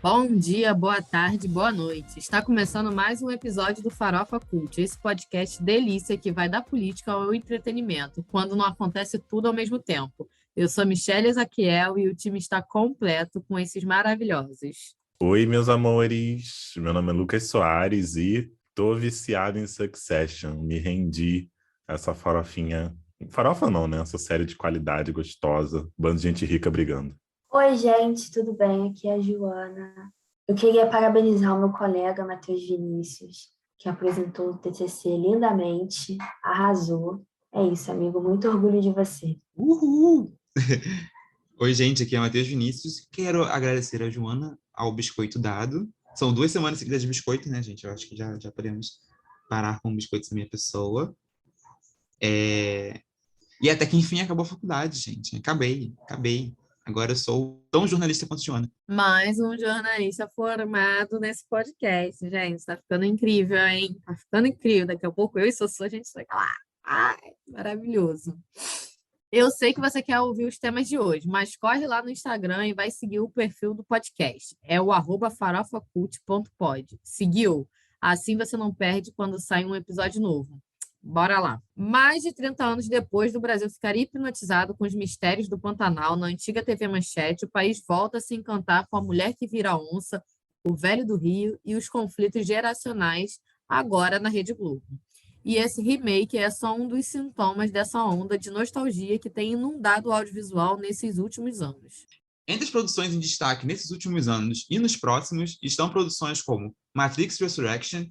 Bom dia, boa tarde, boa noite. Está começando mais um episódio do Farofa Cult, esse podcast delícia que vai da política ao entretenimento, quando não acontece tudo ao mesmo tempo. Eu sou Michelle Ezaquiel e o time está completo com esses maravilhosos. Oi, meus amores. Meu nome é Lucas Soares e tô viciado em Succession. Me rendi a essa farofinha. Farofa não, né? Essa série de qualidade gostosa. Bando de gente rica brigando. Oi, gente, tudo bem? Aqui é a Joana. Eu queria parabenizar o meu colega Matheus Vinícius, que apresentou o TCC lindamente, arrasou. É isso, amigo, muito orgulho de você. Uhul! Oi, gente, aqui é Matheus Vinícius. Quero agradecer a Joana ao biscoito dado. São 2 semanas seguidas de biscoito, né, gente? Eu acho que já podemos parar com biscoitos da minha pessoa. E até que enfim acabou a faculdade, gente. Acabei. Agora eu sou tão jornalista quanto a Joana. Mais um jornalista formado nesse podcast, gente. Tá ficando incrível, hein? Tá ficando incrível. Daqui a pouco eu e Sossô, a gente vai lá. Ai, maravilhoso. Eu sei que você quer ouvir os temas de hoje, mas corre lá no Instagram e vai seguir o perfil do podcast. É o @farofacult.pod. Seguiu? Assim você não perde quando sai um episódio novo. Bora lá. Mais de 30 anos depois do Brasil ficar hipnotizado com os mistérios do Pantanal na antiga TV Manchete, o país volta a se encantar com a mulher que vira onça, o velho do Rio e os conflitos geracionais agora na Rede Globo. E esse remake é só um dos sintomas dessa onda de nostalgia que tem inundado o audiovisual nesses últimos anos. Entre as produções em destaque nesses últimos anos e nos próximos estão produções como Matrix Resurrection,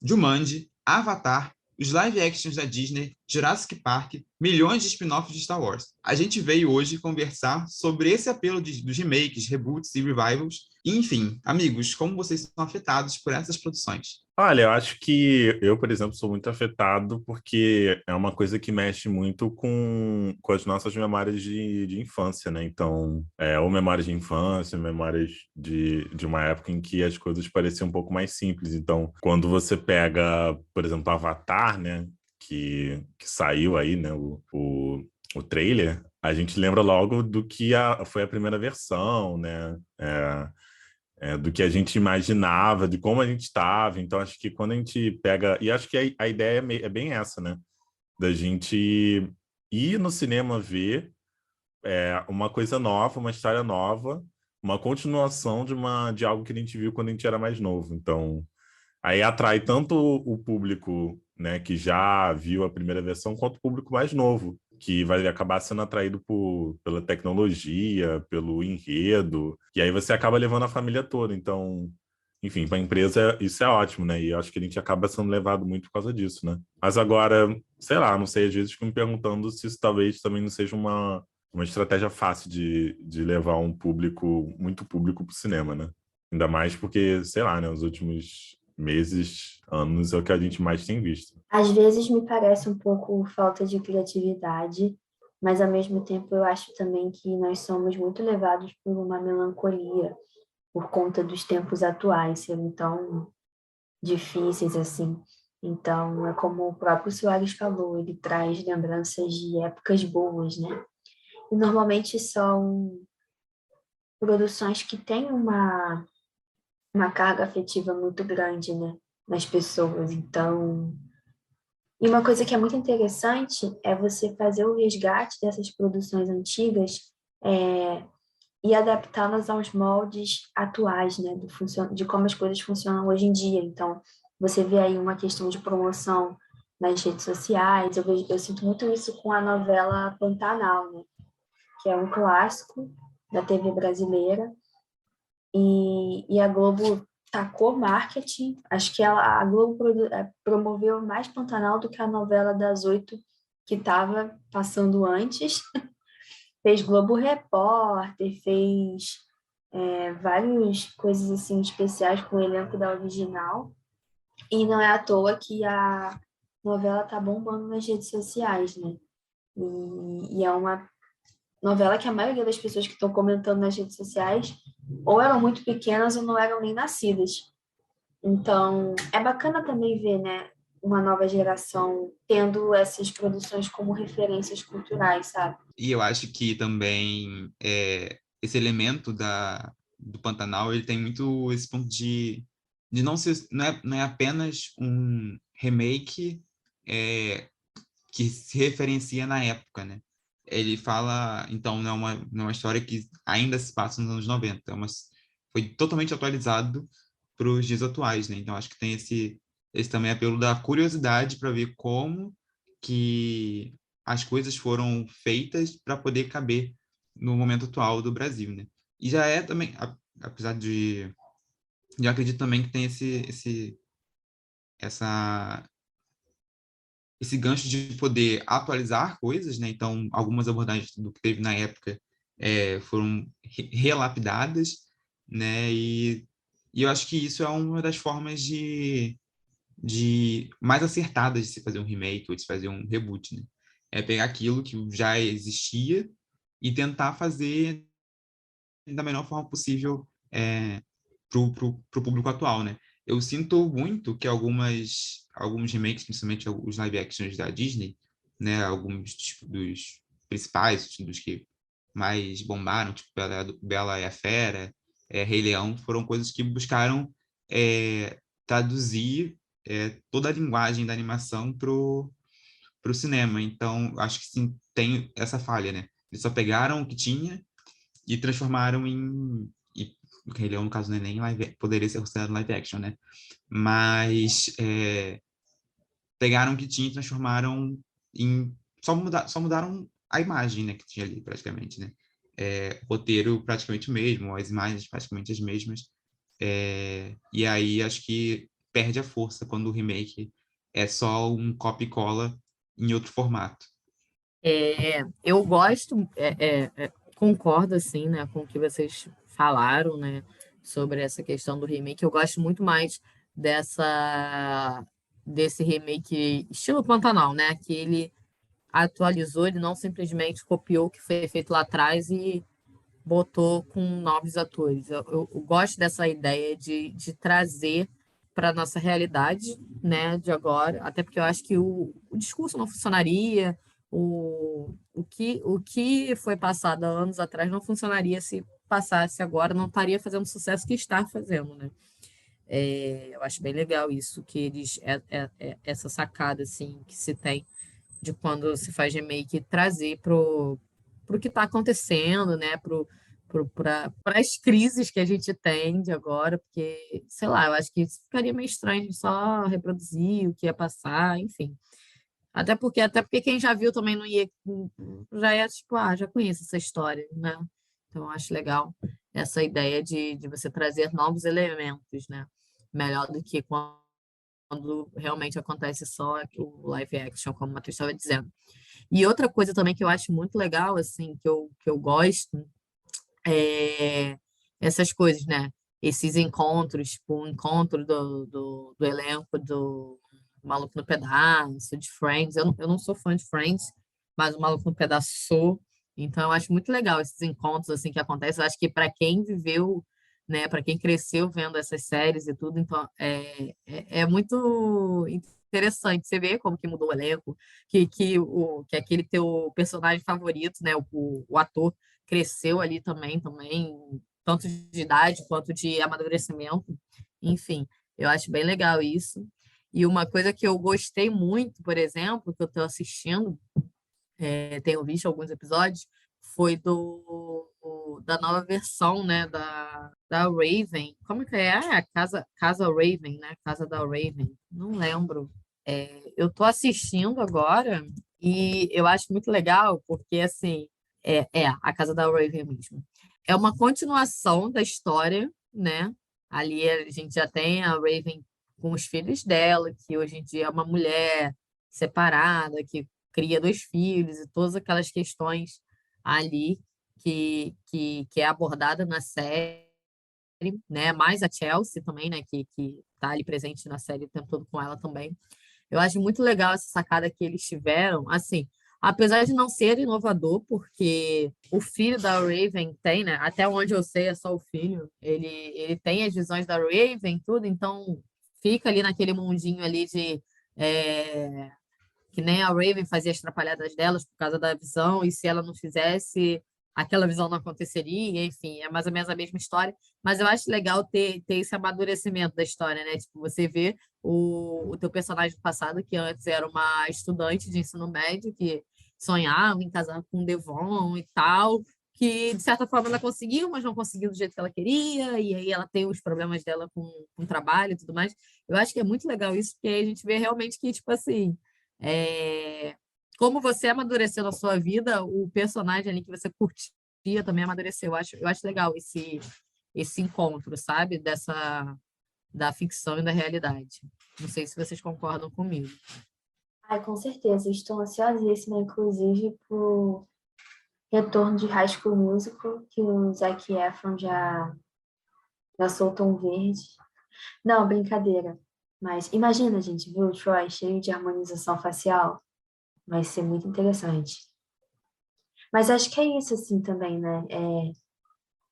Jumanji, Avatar, os live actions da Disney, Jurassic Park, milhões de spin-offs de Star Wars. A gente veio hoje conversar sobre esse apelo dos remakes, reboots e revivals. E, enfim, amigos, como vocês são afetados por essas produções? Olha, eu acho que eu, por exemplo, sou muito afetado porque é uma coisa que mexe muito com as nossas memórias de infância, né? Então, ou memórias de infância, memórias de uma época em que as coisas pareciam um pouco mais simples. Então, quando você pega, por exemplo, Avatar, né? Que saiu aí, né? O trailer, a gente lembra logo do que foi a primeira versão, né? Do que a gente imaginava, de como a gente estava. Então, acho que quando a gente pega. E acho que a ideia é bem essa, né? Da gente ir no cinema ver uma coisa nova, uma história nova, uma continuação de algo que a gente viu quando a gente era mais novo. Então, aí atrai tanto o público, né, que já viu a primeira versão, quanto o público mais novo, que vai acabar sendo atraído pela tecnologia, pelo enredo, e aí você acaba levando a família toda. Então, enfim, para a empresa isso é ótimo, né? E eu acho que a gente acaba sendo levado muito por causa disso, né? Mas agora, sei lá, não sei, às vezes fico me perguntando se isso talvez também não seja uma estratégia fácil de levar muito público para o cinema, né? Ainda mais porque, sei lá, né, os últimos meses, anos, é o que a gente mais tem visto. Às vezes me parece um pouco falta de criatividade, mas ao mesmo tempo eu acho também que nós somos muito levados por uma melancolia por conta dos tempos atuais serem tão difíceis assim. Então, é como o próprio Soares falou, ele traz lembranças de épocas boas, né? E normalmente são produções que têm uma carga afetiva muito grande, né, nas pessoas. Então, e uma coisa que é muito interessante é você fazer o resgate dessas produções antigas e adaptá-las aos moldes atuais, né, de como as coisas funcionam hoje em dia. Então, você vê aí uma questão de promoção nas redes sociais. Eu sinto muito isso com a novela Pantanal, né, que é um clássico da TV brasileira. E a Globo tacou marketing. Acho que a Globo promoveu mais Pantanal do que a novela das 8 que estava passando antes. Fez Globo Repórter, fez várias coisas assim especiais com o elenco da original. E não é à toa que a novela tá bombando nas redes sociais, né? E é uma novela que a maioria das pessoas que estão comentando nas redes sociais ou eram muito pequenas ou não eram nem nascidas. Então, é bacana também ver, né, uma nova geração tendo essas produções como referências culturais, sabe? E eu acho que também esse elemento do Pantanal, ele tem muito esse ponto de não ser, não é apenas um remake que se referencia na época, né? Ele fala, então, não é uma história que ainda se passa nos anos 90, foi totalmente atualizado para os dias atuais, né? Então, acho que tem esse também apelo da curiosidade para ver como que as coisas foram feitas para poder caber no momento atual do Brasil, né? E já é também, apesar de eu acredito também que tem essa, esse gancho de poder atualizar coisas, né? Então, algumas abordagens do que teve na época foram relapidadas, né? E eu acho que isso é uma das formas de mais acertadas de se fazer um remake ou de se fazer um reboot, né? É pegar aquilo que já existia e tentar fazer da melhor forma possível pro público atual, né? Eu sinto muito que alguns remakes, principalmente os live actions da Disney, né? Alguns tipo, dos principais, dos que mais bombaram, tipo Bela e a Fera, Rei Leão, foram coisas que buscaram traduzir toda a linguagem da animação pro cinema. Então, acho que sim, tem essa falha, né? Eles só pegaram o que tinha e transformaram o Rei Leão, no caso, não é nem live, poderia ser considerado live action, né? Mas pegaram o que tinha e transformaram em... Só mudaram a imagem, né, que tinha ali, praticamente, né? O roteiro praticamente o mesmo, as imagens praticamente as mesmas. E aí, acho que perde a força quando o remake é só um copia e cola em outro formato. Eu gosto, concordo assim, né, com o que vocês falaram, né, sobre essa questão do remake. Eu gosto muito mais desse remake estilo Pantanal, né, que ele atualizou, ele não simplesmente copiou o que foi feito lá atrás e botou com novos atores. Eu gosto dessa ideia de trazer para a nossa realidade, né, de agora, até porque eu acho que o discurso não funcionaria, o que foi passado há anos atrás não funcionaria se passasse agora, não estaria fazendo o sucesso que está fazendo, né? Eu acho bem legal isso, que eles, essa sacada, assim, que se tem de quando se faz remake, trazer pro que está acontecendo, né? Para as crises que a gente tem de agora, porque, sei lá, eu acho que ficaria meio estranho a gente só reproduzir o que ia passar, enfim. Até porque quem já viu também não ia, já é tipo, já conheço essa história, né? Então, eu acho legal essa ideia de você trazer novos elementos, né? Melhor do que quando realmente acontece só o live action, como a Matheus estava dizendo. E outra coisa também que eu acho muito legal, assim, que eu gosto, é essas coisas, né? Esses encontros, tipo, o encontro do elenco do Maluco no Pedaço, de Friends. Eu não sou fã de Friends, mas o Maluco no Pedaço sou. Então, eu acho muito legal esses encontros, assim, que acontecem. Eu acho que para quem viveu, né, para quem cresceu vendo essas séries e tudo, então, é muito interessante você ver como que mudou o elenco, que aquele teu personagem favorito, né, o ator, cresceu ali também, tanto de idade quanto de amadurecimento. Enfim, eu acho bem legal isso. E uma coisa que eu gostei muito, por exemplo, que eu estou assistindo, tenho visto alguns episódios, foi da nova versão, né, da Raven. Como que é? Casa Raven, né? Casa da Raven. Não lembro. Eu estou assistindo agora e eu acho muito legal porque, assim, a Casa da Raven mesmo. É uma continuação da história, né? Ali a gente já tem a Raven com os filhos dela, que hoje em dia é uma mulher separada, que cria 2 filhos e todas aquelas questões ali que é abordada na série, né? Mais a Chelsea também, né? Que tá ali presente na série o tempo todo com ela também. Eu acho muito legal essa sacada que eles tiveram, assim, apesar de não ser inovador, porque o filho da Raven tem, né? Até onde eu sei é só o filho. Ele tem as visões da Raven, tudo, então fica ali naquele mundinho ali de que nem a Raven fazia as atrapalhadas delas por causa da visão, e se ela não fizesse, aquela visão não aconteceria, enfim, é mais ou menos a mesma história, mas eu acho legal ter esse amadurecimento da história, né? Tipo, você vê o teu personagem do passado, que antes era uma estudante de ensino médio, que sonhava em casar com o Devon e tal, que de certa forma ela conseguiu, mas não conseguiu do jeito que ela queria, e aí ela tem os problemas dela com o trabalho e tudo mais. Eu acho que é muito legal isso, porque aí a gente vê realmente que, tipo assim, é, como você amadureceu na sua vida, o personagem ali que você curtia também amadureceu. Eu acho legal esse encontro, sabe? Da ficção e da realidade. Não sei se vocês concordam comigo. Ai, com certeza. Estou ansiosíssima, inclusive, por retorno de High School Musical, que o Zac Efron já soltou um verde. Não, brincadeira. Mas imagina, gente, viu o Troy cheio de harmonização facial? Vai ser muito interessante. Mas acho que é isso, assim, também, né?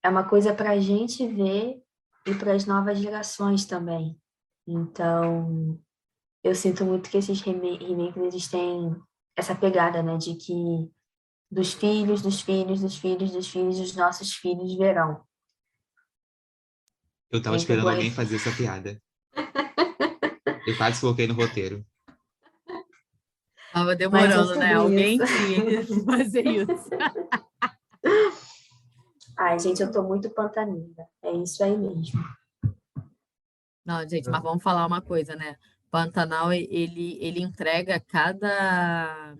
É uma coisa para a gente ver e para as novas gerações também. Então, eu sinto muito que esses remakes, eles têm essa pegada, né? De que dos filhos, dos filhos, dos filhos, dos filhos, os nossos filhos verão. Eu tava Entre esperando Boy. alguém fazer essa piada. Eu quase coloquei no roteiro. Tava Mas é demorando, né? sobre isso. Alguém tinha que fazer isso. Ai, gente, eu tô muito pantaneira. É isso aí mesmo. Não, gente, mas vamos falar uma coisa, né? Pantanal, ele entrega cada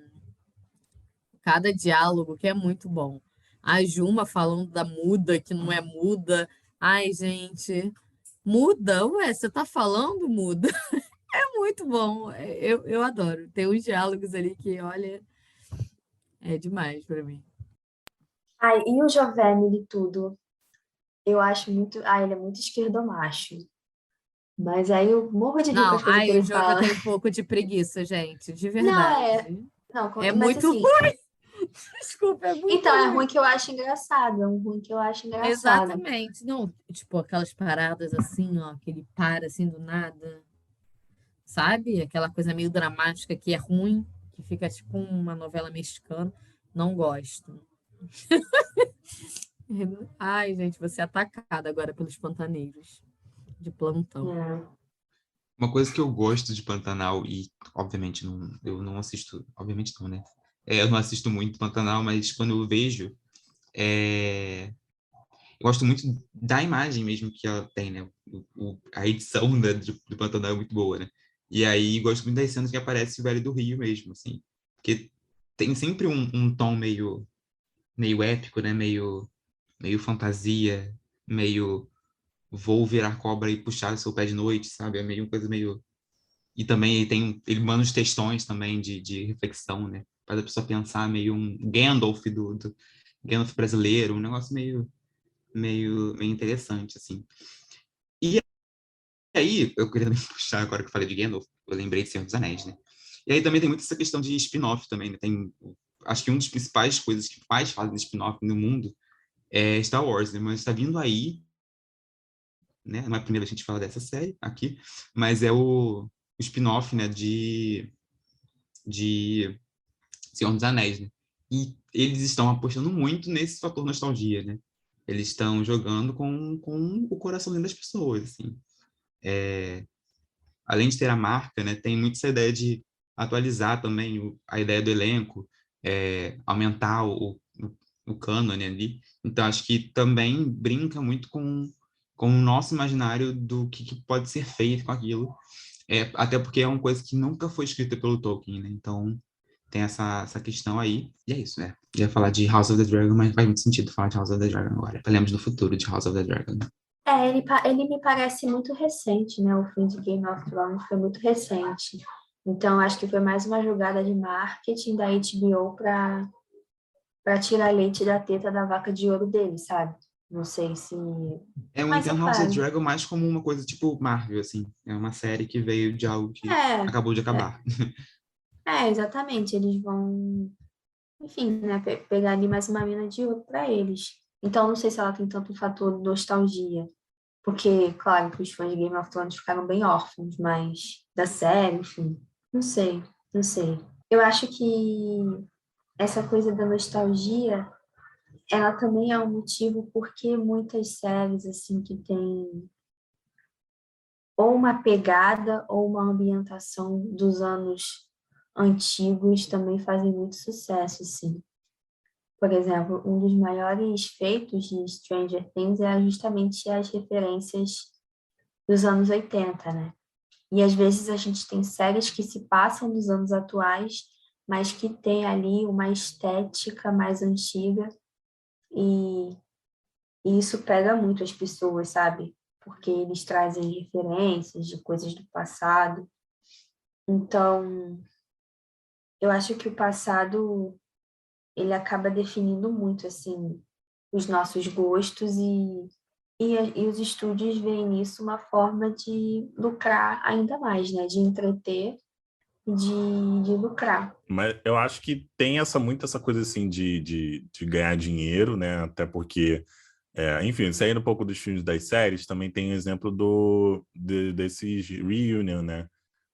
diálogo que é muito bom. A Juma falando da muda, que não é muda. Ai, gente, muda? Ué, você tá falando muda? É muito bom. Eu adoro. Tem uns diálogos ali que, olha, é demais pra mim. Ai, e o Jovem de tudo? Eu acho muito. Ah, ele é muito esquerdomacho. Mas aí eu morro de rir com Não, as coisas que ai, o ele jogo eu fala. tenho um pouco de preguiça, gente, de Não, verdade. Não, É mas muito assim. ruim. Desculpa, é muito Então, é ruim. ruim que eu acho engraçado. É um ruim que eu acho engraçado. Exatamente. Não, tipo, aquelas paradas assim, ó, que ele para assim do nada, sabe? Aquela coisa meio dramática que é ruim, que fica tipo uma novela mexicana. Não gosto. Ai, gente, você é atacada agora pelos pantaneiros de plantão. É. Uma coisa que eu gosto de Pantanal, e obviamente eu não assisto, obviamente não, né? Eu não assisto muito Pantanal, mas quando eu vejo, eu gosto muito da imagem mesmo que ela tem, né? A edição do Pantanal é muito boa, né? E aí gosto muito das cenas que aparece o Vale do Rio mesmo, assim. Porque tem sempre um tom meio épico, né? Meio fantasia, meio vou virar cobra e puxar seu pé de noite, sabe? É meio uma coisa meio... E também ele manda uns textões também de reflexão, né? Faz a pessoa pensar meio um Gandalf do Gandalf brasileiro, um negócio meio interessante, assim. E aí, eu queria também puxar, agora que eu falei de Gandalf, eu lembrei de Senhor dos Anéis, né? E aí também tem muito essa questão de spin-off também, né? Acho que uma das principais coisas que mais fazem spin-off no mundo é Star Wars, né? Mas está vindo aí, né? Não é a primeira vez que a gente fala dessa série aqui, mas é o spin-off, né? De Senhor dos Anéis, né? E eles estão apostando muito nesse fator nostalgia, né? Eles estão jogando com o coraçãozinho das pessoas, assim. Além de ter a marca, né, tem muito essa ideia de atualizar também a ideia do elenco, aumentar o cânone ali. Então, acho que também brinca muito com o nosso imaginário do que pode ser feito com aquilo. Até porque é uma coisa que nunca foi escrita pelo Tolkien, né? Então, tem essa questão aí. E é isso, né? Eu ia falar de House of the Dragon, mas faz muito sentido falar de House of the Dragon agora. Falamos no futuro de House of the Dragon. Ele me parece muito recente, né? O fim de Game of Thrones foi muito recente. Então, acho que foi mais uma jogada de marketing da HBO para tirar leite da teta da vaca de ouro dele, sabe? Não sei se. Eu Mas é entendo House of the claro. Dragon mais como uma coisa tipo Marvel, assim. É uma série que veio de algo que É, acabou de acabar. exatamente. Eles vão, enfim, né? Pegar ali mais uma mina de ouro para eles. Então, não sei se ela tem tanto fator nostalgia. Porque, claro, que os fãs de Game of Thrones ficaram bem órfãos, mas da série, enfim. Não sei, não sei. Eu acho que essa coisa da nostalgia ela também é um motivo porque muitas séries, assim, que tem ou uma pegada ou uma ambientação dos anos antigos também fazem muito sucesso, sim. Por exemplo, um dos maiores feitos de Stranger Things é justamente as referências dos anos 80, né? E às vezes a gente tem séries que se passam nos anos atuais, mas que tem ali uma estética mais antiga e, e isso pega muito as pessoas, sabe? Porque eles trazem referências de coisas do passado. Então, eu acho que o passado ele acaba definindo muito assim os nossos gostos e os estúdios veem nisso uma forma de lucrar ainda mais, né? De entreter e de lucrar. Mas eu acho que tem muito essa coisa assim de ganhar dinheiro, né? Até porque, enfim, saindo um pouco dos filmes das séries, também tem o exemplo desses reunion, né?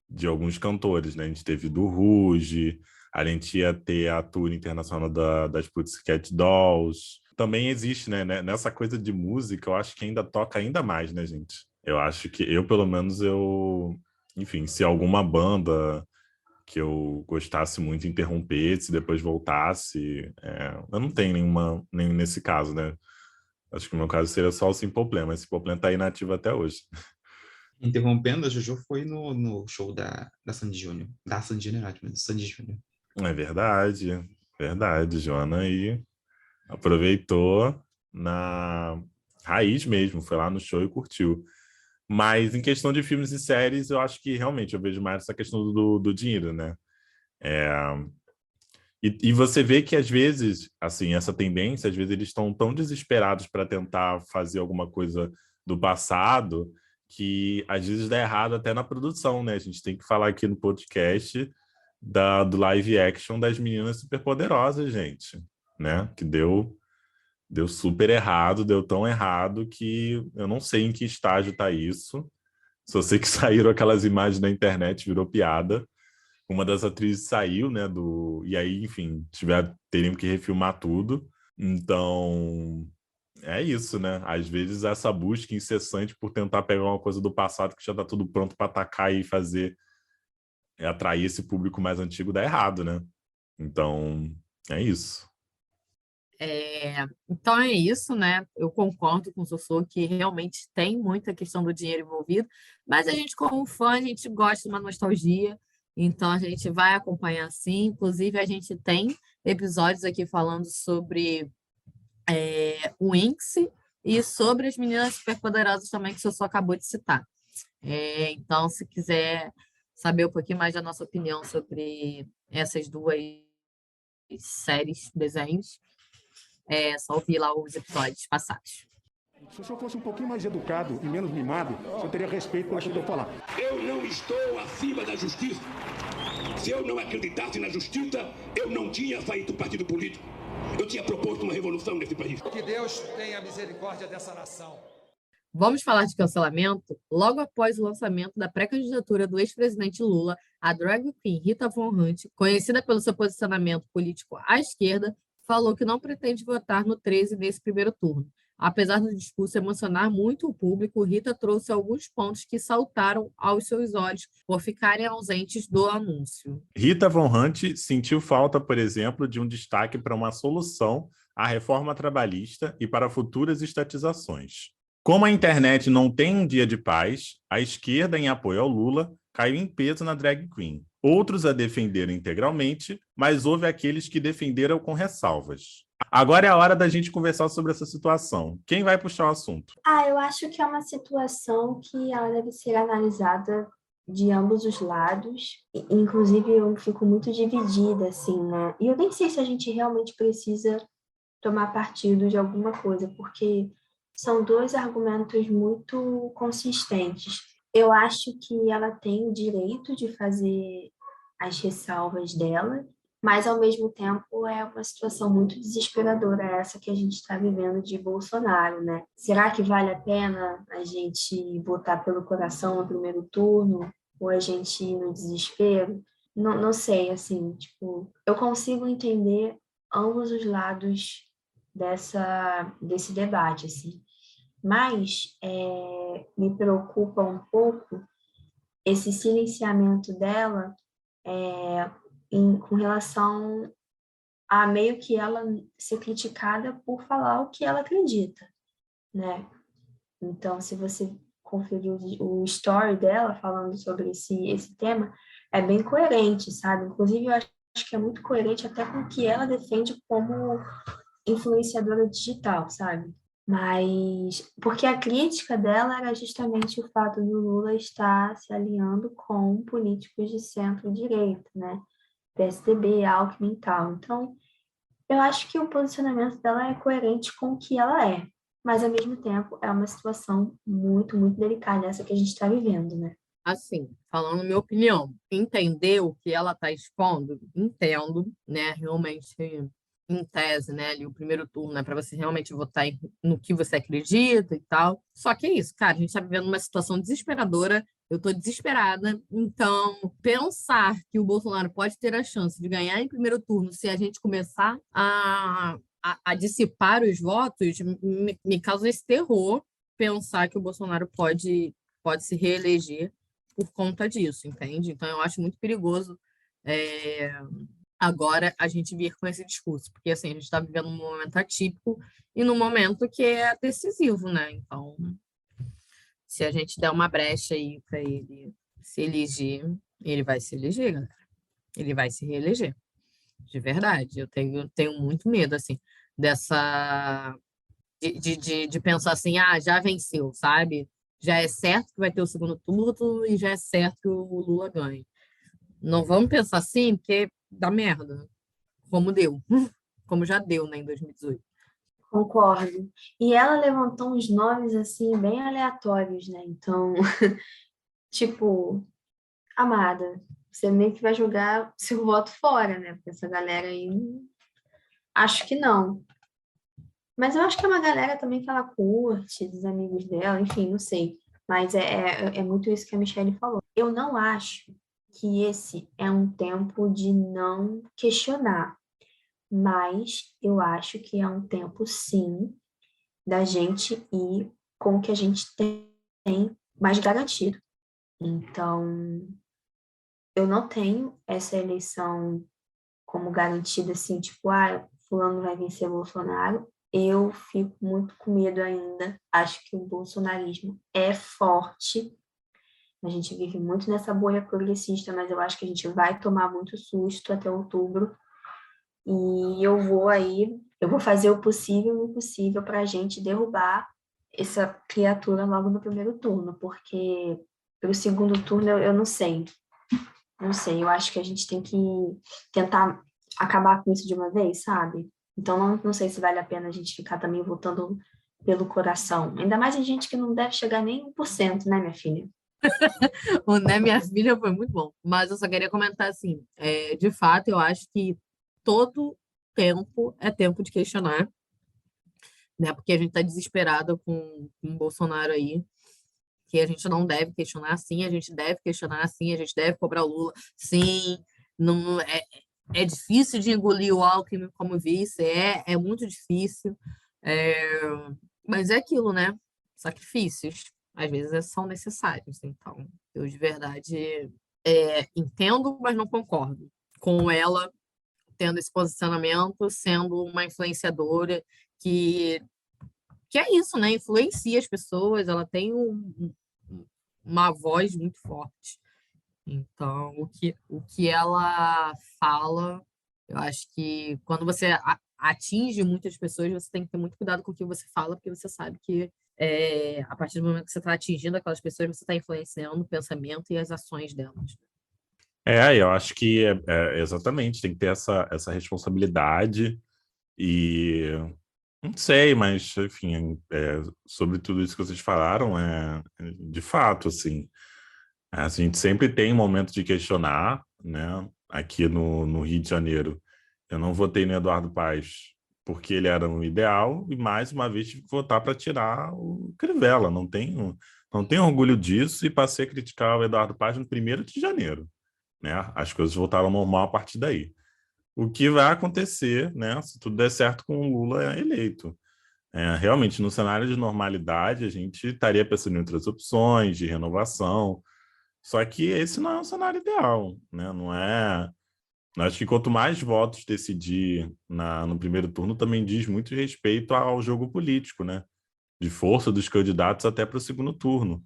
De alguns cantores, né? A gente teve do Rouge, a gente ia ter a tour internacional das Pussycat Dolls. Também existe, né? Nessa coisa de música, eu acho que ainda toca ainda mais, né, gente? Eu acho que pelo menos, enfim, se alguma banda que eu gostasse muito interrompesse, depois voltasse, eu não tenho nem nesse caso, né? Acho que o meu caso seria só o Simple Plan, mas o Simple Plan tá inativo até hoje. Interrompendo, a Jojo foi no show da Sandy Júnior. Da Sandy Júnior, ótimo, do Sandy Júnior. É verdade, Joana aí aproveitou na raiz mesmo, foi lá no show e curtiu. Mas em questão de filmes e séries, eu acho que realmente eu vejo mais essa questão do dinheiro, né? É, e você vê que às vezes, assim, essa tendência, às vezes eles estão tão desesperados para tentar fazer alguma coisa do passado que às vezes dá errado até na produção, né? A gente tem que falar aqui no podcast do live action das Meninas Superpoderosas, gente, né? Que deu super errado, deu tão errado que eu não sei em que estágio tá isso. Só sei que saíram aquelas imagens na internet, virou piada. Uma das atrizes saiu, né, e aí, enfim, teriam que refilmar tudo. Então, é isso, né? Às vezes essa busca incessante por tentar pegar uma coisa do passado que já tá tudo pronto para atacar e fazer atrair esse público mais antigo dá errado, né? Então, é isso. Então é isso, né? Eu concordo com o Sossô que realmente tem muita questão do dinheiro envolvido, mas a gente, como fã, a gente gosta de uma nostalgia, então a gente vai acompanhar sim. Inclusive, a gente tem episódios aqui falando sobre o Winx e sobre as meninas superpoderosas também, que o Sossô acabou de citar. Então, se quiser saber um pouquinho mais da nossa opinião sobre essas duas séries, desenhos, é só ouvir lá os episódios passados. Se o senhor fosse um pouquinho mais educado e menos mimado, o senhor teria respeito pelo que eu estou falando. Eu não estou acima da justiça. Se eu não acreditasse na justiça, eu não tinha feito partido político. Eu tinha proposto uma revolução nesse país. Que Deus tenha misericórdia dessa nação. Vamos falar de cancelamento? Logo após o lançamento da pré-candidatura do ex-presidente Lula, a drag queen Rita Von Hunt, conhecida pelo seu posicionamento político à esquerda, falou que não pretende votar no 13 nesse primeiro turno. Apesar do discurso emocionar muito o público, Rita trouxe alguns pontos que saltaram aos seus olhos por ficarem ausentes do anúncio. Rita Von Hunt sentiu falta, por exemplo, de um destaque para uma solução à reforma trabalhista e para futuras estatizações. Como a internet não tem um dia de paz, a esquerda, em apoio ao Lula, caiu em peso na drag queen. Outros a defenderam integralmente, mas houve aqueles que defenderam com ressalvas. Agora é a hora da gente conversar sobre essa situação. Quem vai puxar o assunto? Eu acho que é uma situação que ela deve ser analisada de ambos os lados. Inclusive, eu fico muito dividida, assim, né? E eu nem sei se a gente realmente precisa tomar partido de alguma coisa, porque são dois argumentos muito consistentes. Eu acho que ela tem o direito de fazer as ressalvas dela, mas, ao mesmo tempo, é uma situação muito desesperadora essa que a gente está vivendo de Bolsonaro, né? Será que vale a pena a gente votar pelo coração no primeiro turno ou a gente ir no desespero? Não sei, assim, tipo, eu consigo entender ambos os lados desse debate, assim. Mas me preocupa um pouco esse silenciamento dela com relação a meio que ela ser criticada por falar o que ela acredita, né? Então, se você conferir o story dela falando sobre esse tema, é bem coerente, sabe? Inclusive, eu acho que é muito coerente até com o que ela defende como influenciadora digital, sabe? Mas, porque a crítica dela era justamente o fato do Lula estar se alinhando com políticos de centro-direita, né? PSDB, Alckmin e tal. Então, eu acho que o posicionamento dela é coerente com o que ela é, mas ao mesmo tempo é uma situação muito, muito delicada essa que a gente está vivendo, né? Assim, falando minha opinião, entender o que ela está expondo, entendo, né? Realmente, em tese, né? Ali, o primeiro turno, né? Para você realmente votar no que você acredita e tal. Só que é isso, cara, a gente está vivendo uma situação desesperadora. Eu estou desesperada. Então, pensar que o Bolsonaro pode ter a chance de ganhar em primeiro turno se a gente começar a dissipar os votos me causa esse terror pensar que o Bolsonaro pode se reeleger por conta disso, entende? Então, eu acho muito perigoso agora a gente vir com esse discurso, porque assim, a gente está vivendo um momento atípico e num momento que é decisivo, né? Então, se a gente der uma brecha aí para ele se eleger, ele vai se eleger, galera. Ele vai se reeleger, de verdade. Eu tenho muito medo, assim, dessa... De pensar assim, já venceu, sabe? Já é certo que vai ter o segundo turno e já é certo que o Lula ganhe. Não vamos pensar assim, porque dá merda, como deu, como já deu, né, em 2018. Concordo. E ela levantou uns nomes, assim, bem aleatórios, né? Então, tipo, amada, você meio que vai jogar seu voto fora, né? Porque essa galera aí, acho que não. Mas eu acho que é uma galera também que ela curte, dos amigos dela, enfim, não sei. Mas é muito isso que a Michelle falou. Eu não acho que esse é um tempo de não questionar, mas eu acho que é um tempo, sim, da gente ir com o que a gente tem mais garantido. Então, eu não tenho essa eleição como garantida, assim, tipo, fulano vai vencer Bolsonaro. Eu fico muito com medo ainda. Acho que o bolsonarismo é forte. A gente vive muito nessa bolha progressista, mas eu acho que a gente vai tomar muito susto até outubro. E eu vou fazer o possível e o impossível para a gente derrubar essa criatura logo no primeiro turno, porque pelo segundo turno eu não sei. Não sei, eu acho que a gente tem que tentar acabar com isso de uma vez, sabe? Então, não sei se vale a pena a gente ficar também votando pelo coração. Ainda mais em gente que não deve chegar nem 1%, né, minha filha? O Né Minha Filha foi muito bom. Mas eu só queria comentar assim, de fato, eu acho que todo tempo é tempo de questionar, né? Porque a gente está desesperado com o Bolsonaro aí, que a gente não deve questionar, sim, a gente deve questionar, sim, a gente deve cobrar o Lula, sim, não é difícil de engolir o Alckmin como vice, é muito difícil, mas é aquilo, né? Sacrifícios, às vezes são necessários, então eu de verdade entendo, mas não concordo com ela tendo esse posicionamento, sendo uma influenciadora que é isso, né? Influencia as pessoas, ela tem uma voz muito forte. Então, o que ela fala, eu acho que quando você atinge muitas pessoas, você tem que ter muito cuidado com o que você fala, porque você sabe que a partir do momento que você está atingindo aquelas pessoas, você está influenciando o pensamento e as ações delas. Eu acho que exatamente, tem que ter essa responsabilidade e não sei, mas enfim, sobre tudo isso que vocês falaram, de fato, assim, a gente sempre tem um momento de questionar, né? Aqui no Rio de Janeiro, eu não votei no Eduardo Paes porque ele era um ideal e mais uma vez tive que votar para tirar o Crivella. Não tenho orgulho disso e passei a criticar o Eduardo Paes no 1º de janeiro, né? As coisas voltaram ao normal a partir daí. o que vai acontecer, né, se tudo der certo com o Lula eleito. Realmente, no cenário de normalidade, a gente estaria pensando em outras opções de renovação, só que esse não é um cenário ideal, né? Não é. Acho que quanto mais votos decidir no primeiro turno, também diz muito respeito ao jogo político, né? De força dos candidatos até para o segundo turno.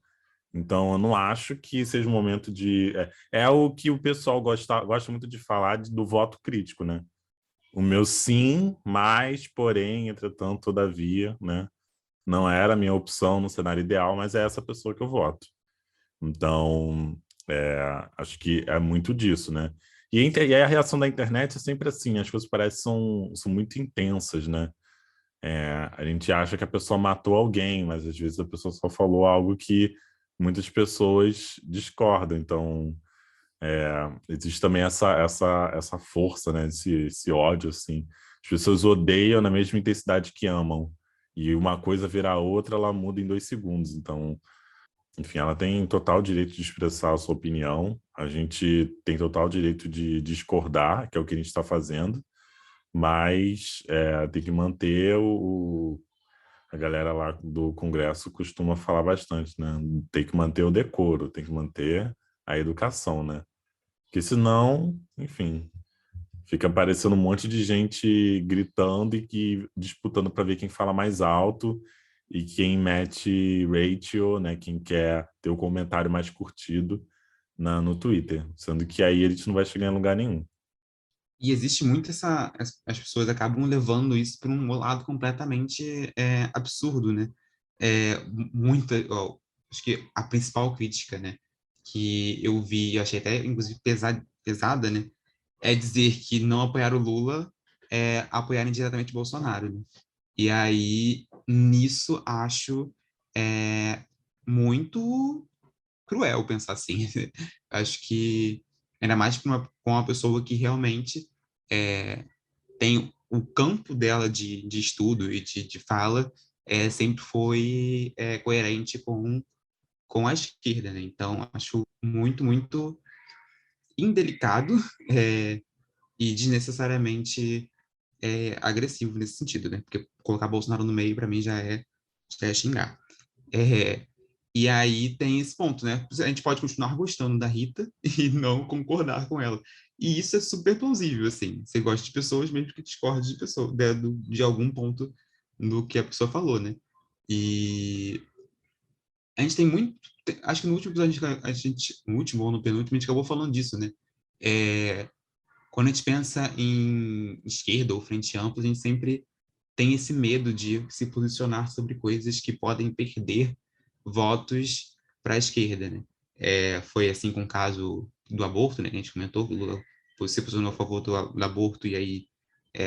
Então, eu não acho que seja um momento de. É o que o pessoal gosta muito de falar do voto crítico, né? O meu sim, mas, porém, entretanto, todavia, né? Não era a minha opção no cenário ideal, mas é essa pessoa que eu voto. Então, acho que é muito disso, né? E a reação da internet é sempre assim, as coisas parecem são muito intensas, né? A gente acha que a pessoa matou alguém, mas às vezes a pessoa só falou algo que muitas pessoas discordam. Então, existe também essa força, né? Esse ódio, assim. As pessoas odeiam na mesma intensidade que amam. E uma coisa vira a outra, ela muda em 2 segundos. Então, enfim, ela tem total direito de expressar a sua opinião. A gente tem total direito de discordar, que é o que a gente está fazendo. Mas tem que manter a galera lá do Congresso costuma falar bastante, né? Tem que manter o decoro, tem que manter a educação, né? Porque senão, enfim, fica aparecendo um monte de gente gritando e disputando para ver quem fala mais alto e quem mete ratio, né? Quem quer ter o comentário mais curtido no Twitter. Sendo que aí a gente não vai chegar em lugar nenhum. E existe muito as pessoas acabam levando isso para um lado completamente absurdo, né? Acho que a principal crítica, né, que eu vi, eu achei até, inclusive, pesada, né, é dizer que não apoiar o Lula é apoiar indiretamente Bolsonaro, né? E aí, nisso, acho muito cruel pensar assim. Acho que, ainda mais com uma pessoa que realmente é, tem o campo dela de estudo e de fala sempre foi coerente com a esquerda, né? Então, acho muito, muito indelicado e desnecessariamente agressivo nesse sentido, né? Porque colocar Bolsonaro no meio, para mim, já é xingar. É, e aí tem esse ponto, né? A gente pode continuar gostando da Rita e não concordar com ela. E isso é super plausível, assim. Você gosta de pessoas mesmo que discorde de pessoa, de algum ponto do que a pessoa falou, né? E a gente tem muito. Acho que no último episódio, no último ou no penúltimo, a gente acabou falando disso, né? É, quando a gente pensa em esquerda ou frente ampla, a gente sempre tem esse medo de se posicionar sobre coisas que podem perder votos para a esquerda, né? Foi assim com o caso do aborto, né? Que a gente comentou, que o Lula se posicionou a favor do aborto e aí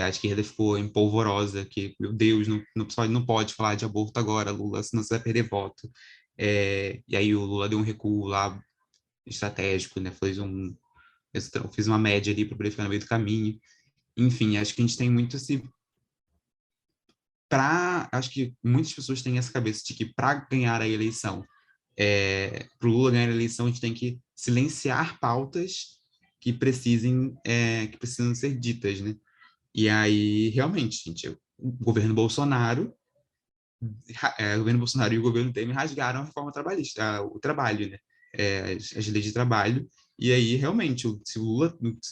a esquerda ficou empolvorosa, que, meu Deus, não pode falar de aborto agora, Lula, senão você vai perder voto. E aí o Lula deu um recuo lá estratégico, né? Fiz uma média ali para poder ficar no meio do caminho. Enfim, acho que a gente tem muito esse acho que muitas pessoas têm essa cabeça de que para ganhar a eleição, para o Lula ganhar a eleição, a gente tem que silenciar pautas que precisam ser ditas, né? E aí, realmente, gente, o governo Bolsonaro e o governo Temer rasgaram a reforma trabalhista, o trabalho, né? As leis de trabalho. E aí, realmente, se o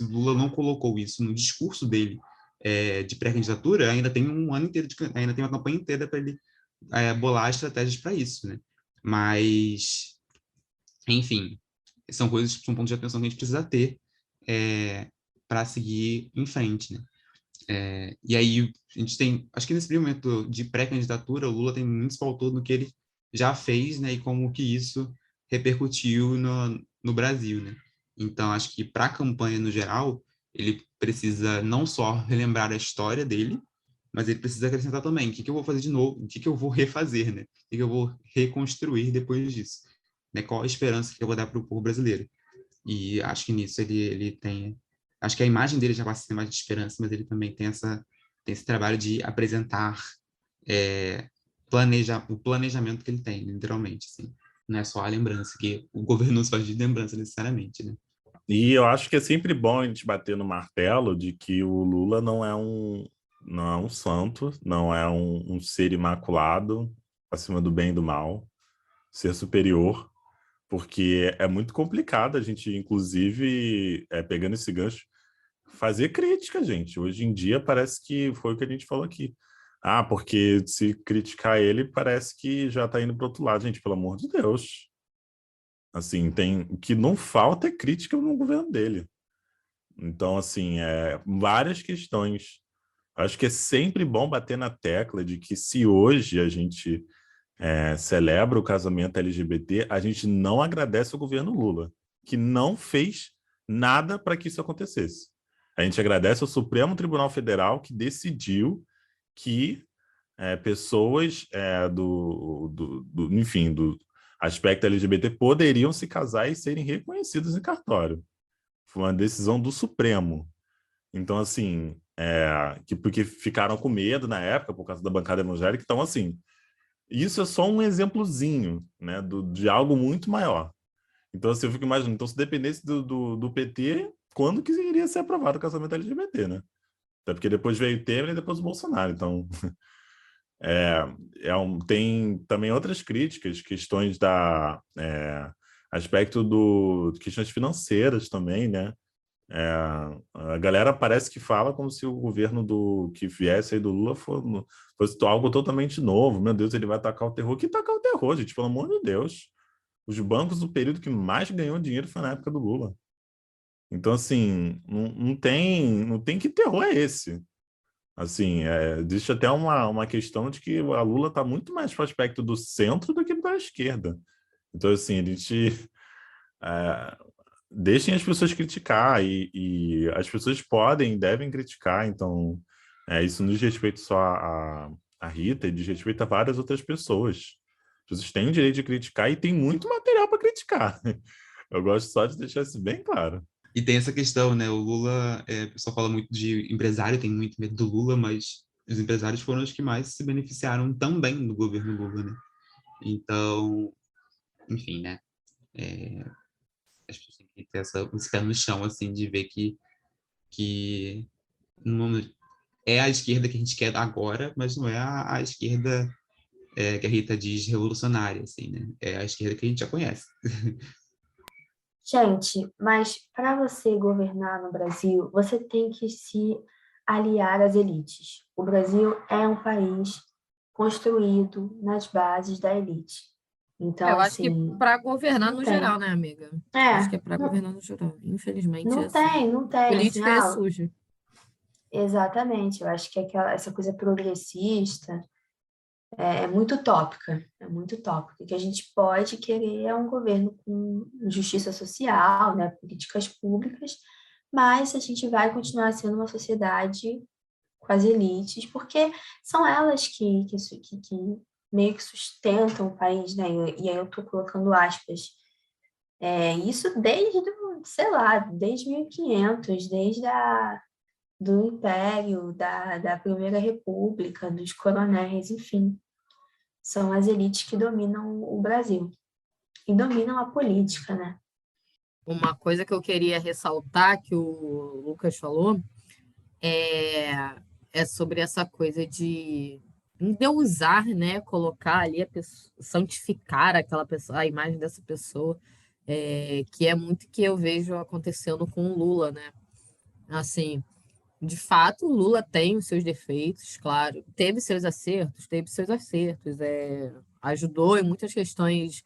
Lula não colocou isso no discurso dele de pré-candidatura, ainda tem um ano inteiro, ainda tem uma campanha inteira para ele bolar estratégias para isso, né? Mas, enfim, são pontos de atenção que a gente precisa ter para seguir em frente, né? E aí, a gente tem, acho que nesse primeiro momento de pré-candidatura, o Lula tem muito pautou no que ele já fez, né, e como que isso repercutiu no Brasil, né? Então, acho que para a campanha no geral, ele precisa não só relembrar a história dele, mas ele precisa acrescentar também o que eu vou fazer de novo, o que eu vou refazer, né? O que eu vou reconstruir depois disso, né? Qual a esperança que eu vou dar para o povo brasileiro? E acho que nisso ele tem. Acho que a imagem dele já passa a ser mais de esperança, mas ele também tem esse trabalho de apresentar é, o planejamento que ele tem, literalmente. Assim. Não é só a lembrança, que o governo não se faz de lembrança necessariamente. Né? E eu acho que é sempre bom a gente bater no martelo de que o Lula não é um santo, não é um ser imaculado acima do bem e do mal, ser superior, porque é muito complicado a gente, inclusive, pegando esse gancho, fazer crítica, gente. Hoje em dia parece que foi o que a gente falou aqui. Ah, porque se criticar ele, parece que já está indo para outro lado. Gente, pelo amor de Deus. Assim, o que não falta é crítica no governo dele. Então, assim, várias questões. Acho que é sempre bom bater na tecla de que se hoje a gente celebra o casamento LGBT, a gente não agradece o governo Lula, que não fez nada para que isso acontecesse. A gente agradece ao Supremo Tribunal Federal, que decidiu que pessoas enfim, do aspecto LGBT poderiam se casar e serem reconhecidos em cartório. Foi uma decisão do Supremo. Então, assim, porque ficaram com medo na época por causa da bancada evangélica. Então, assim, isso é só um exemplozinho, né, de algo muito maior. Então, assim, eu fico imaginando, então, se dependesse do PT, quando que iria ser aprovado o casamento LGBT, né? Até porque depois veio o Temer e depois o Bolsonaro. Então, tem também outras críticas, questões aspecto questões financeiras também, né? A galera parece que fala como se o governo que viesse aí do Lula fosse algo totalmente novo. Meu Deus, ele vai tacar o terror. Que tacar o terror, gente? Pelo amor de Deus. Os bancos, o período que mais ganhou dinheiro foi na época do Lula. Então, assim, não tem que terror é esse. Assim, existe até uma questão de que a Lula está muito mais para o aspecto do centro do que para a esquerda. Então, assim, a gente deixem as pessoas criticar e as pessoas podem, devem criticar. Então, isso não diz respeito só a Rita, diz respeito a várias outras pessoas. As pessoas têm o direito de criticar e tem muito material para criticar. Eu gosto só de deixar isso bem claro. E tem essa questão, né? O Lula, o pessoal fala muito de empresário, tem muito medo do Lula, mas os empresários foram os que mais se beneficiaram também do governo Lula, né? Então, enfim, né? As pessoas têm que ter esse pé no chão, assim, de ver que não é a esquerda que a gente quer agora, mas não é a esquerda que a Rita diz revolucionária, assim, né? É a esquerda que a gente já conhece. Gente, mas para você governar no Brasil, você tem que se aliar às elites. O Brasil é um país construído nas bases da elite. Então, Eu acho que assim, para governar não no tem. geral, né, amiga? Acho que é para Não, governar no geral. Infelizmente é não assim. tem, não tem. Assim, Política é suja. exatamente. Eu acho que essa coisa progressista é muito utópica, é muito utópica. O que a gente pode querer é um governo com justiça social, né, políticas públicas, mas a gente vai continuar sendo uma sociedade com as elites, porque são elas que meio que sustentam o país, né? E aí eu estou colocando aspas. Isso desde, sei lá, desde 1500, do Império, da Primeira República, dos coronéis, enfim. São as elites que dominam o Brasil e dominam a política, né? Uma coisa que eu queria ressaltar que o Lucas falou é sobre essa coisa de endeusar, né? Colocar ali a pessoa, santificar aquela pessoa, a imagem dessa pessoa, que é muito que eu vejo acontecendo com o Lula, né? Assim, de fato, o Lula tem os seus defeitos, claro, teve seus acertos, ajudou em muitas questões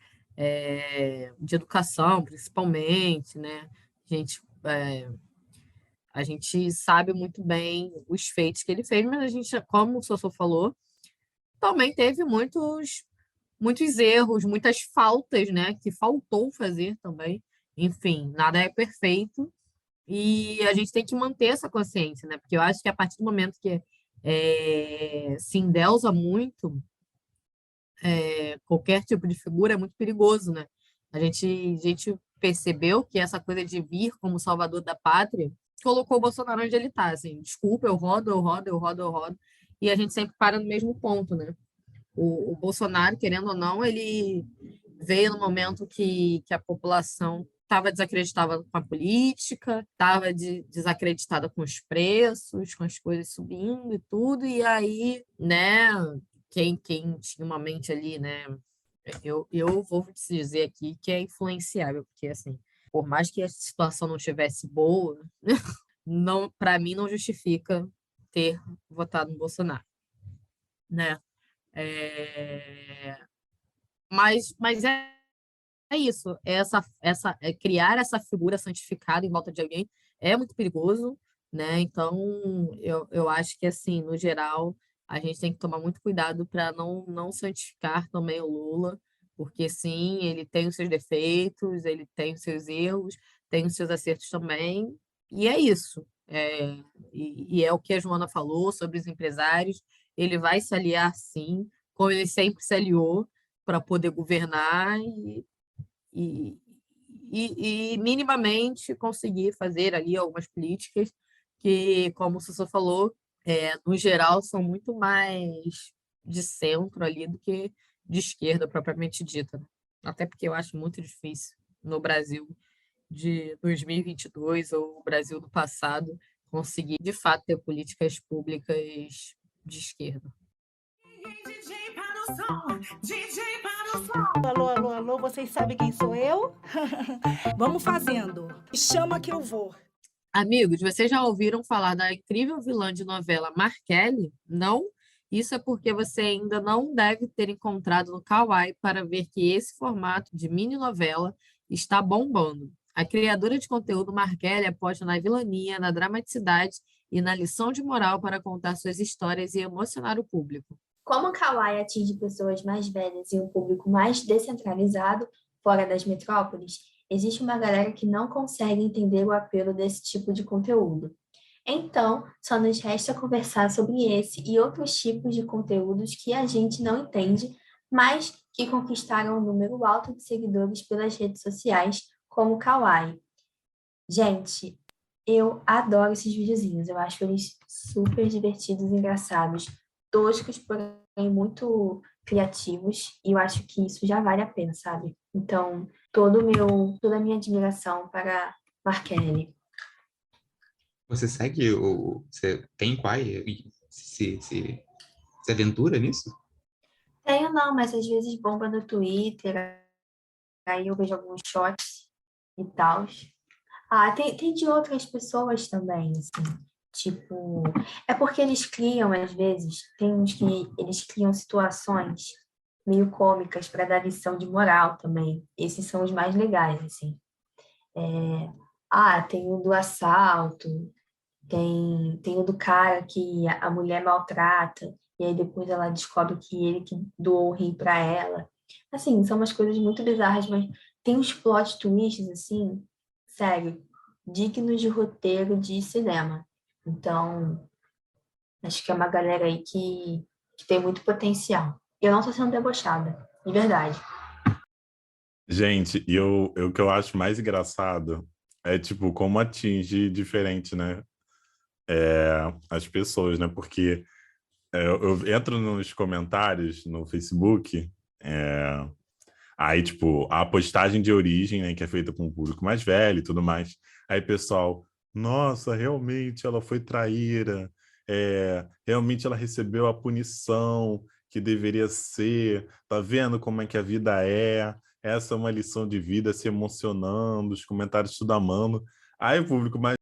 de educação, principalmente, né? A gente, é, a gente sabe muito bem os feitos que ele fez, mas a gente, como o Sossô falou, também teve muitos erros, muitas faltas, né? Que faltou fazer também. Enfim, nada é perfeito e a gente tem que manter essa consciência, né? Porque eu acho que a partir do momento que se endeusa muito qualquer tipo de figura é muito perigoso, né? A gente percebeu que essa coisa de vir como salvador da pátria colocou o Bolsonaro onde ele está, assim, desculpa, eu rodo, eu rodo, eu rodo, eu rodo, e a gente sempre para no mesmo ponto, né? O Bolsonaro, querendo ou não, ele veio no momento que a população estava desacreditada com a política, estava desacreditada com os preços, com as coisas subindo e tudo, e aí, né, quem tinha uma mente ali, né, eu vou te dizer aqui que é influenciável, porque, assim, por mais que a situação não estivesse boa, não, para mim não justifica ter votado no Bolsonaro, né? Mas é isso, criar essa figura santificada em volta de alguém é muito perigoso, né? Então, eu acho que, assim, no geral, a gente tem que tomar muito cuidado para não santificar também o Lula, porque, sim, ele tem os seus defeitos, ele tem os seus erros, tem os seus acertos também, e é isso. E é o que a Joana falou sobre os empresários, ele vai se aliar, sim, como ele sempre se aliou, para poder governar e, e minimamente conseguir fazer ali algumas políticas que, como o Sussu falou, no geral são muito mais de centro ali do que de esquerda propriamente dita, né? Até porque eu acho muito difícil no Brasil de 2022 ou o Brasil do passado conseguir de fato ter políticas públicas de esquerda. DJ para o som, DJ para o som. Alô, alô, alô, vocês sabem quem sou eu? Vamos fazendo. Chama que eu vou. Amigos, vocês já ouviram falar da incrível vilã de novela Markelly? Não? Isso é porque você ainda não deve ter encontrado no Kawaii para ver que esse formato de mini novela está bombando. A criadora de conteúdo Markelly aposta na vilania, na dramaticidade e na lição de moral para contar suas histórias e emocionar o público. Como o Kawaii atinge pessoas mais velhas e um público mais descentralizado, fora das metrópoles, existe uma galera que não consegue entender o apelo desse tipo de conteúdo. Então, só nos resta conversar sobre esse e outros tipos de conteúdos que a gente não entende, mas que conquistaram um número alto de seguidores pelas redes sociais, como o Kawaii. Gente, eu adoro esses videozinhos, eu acho eles super divertidos, engraçados, toscos, porém muito criativos, e eu acho que isso já vale a pena, sabe? Então, toda a minha admiração para Markelly. Você segue o... Você tem Quai? Se aventura nisso? Tenho não, mas às vezes bomba no Twitter, aí eu vejo alguns shots e tal. Ah, tem de outras pessoas também, assim. Tipo, é porque eles criam, às vezes, tem uns que eles criam situações meio cômicas para dar lição de moral também. Esses são os mais legais, assim. Tem o do assalto, tem o do cara que a mulher maltrata, e aí depois ela descobre que ele que doou o rim para ela. Assim, são umas coisas muito bizarras, mas tem uns plot twists, assim, sério, dignos de roteiro de cinema. Então, acho que é uma galera aí que tem muito potencial. Eu não tô sendo debochada, de verdade. Gente, e o que eu acho mais engraçado é, tipo, como atinge diferente, né? As pessoas, né? Porque eu entro nos comentários no Facebook, aí, tipo, a postagem de origem, né, que é feita com o público mais velho e tudo mais. Aí, pessoal, nossa, realmente ela foi traíra, realmente ela recebeu a punição que deveria ser, tá vendo como é que a vida é? Essa é uma lição de vida, se emocionando, os comentários tudo amando. Aí o público mais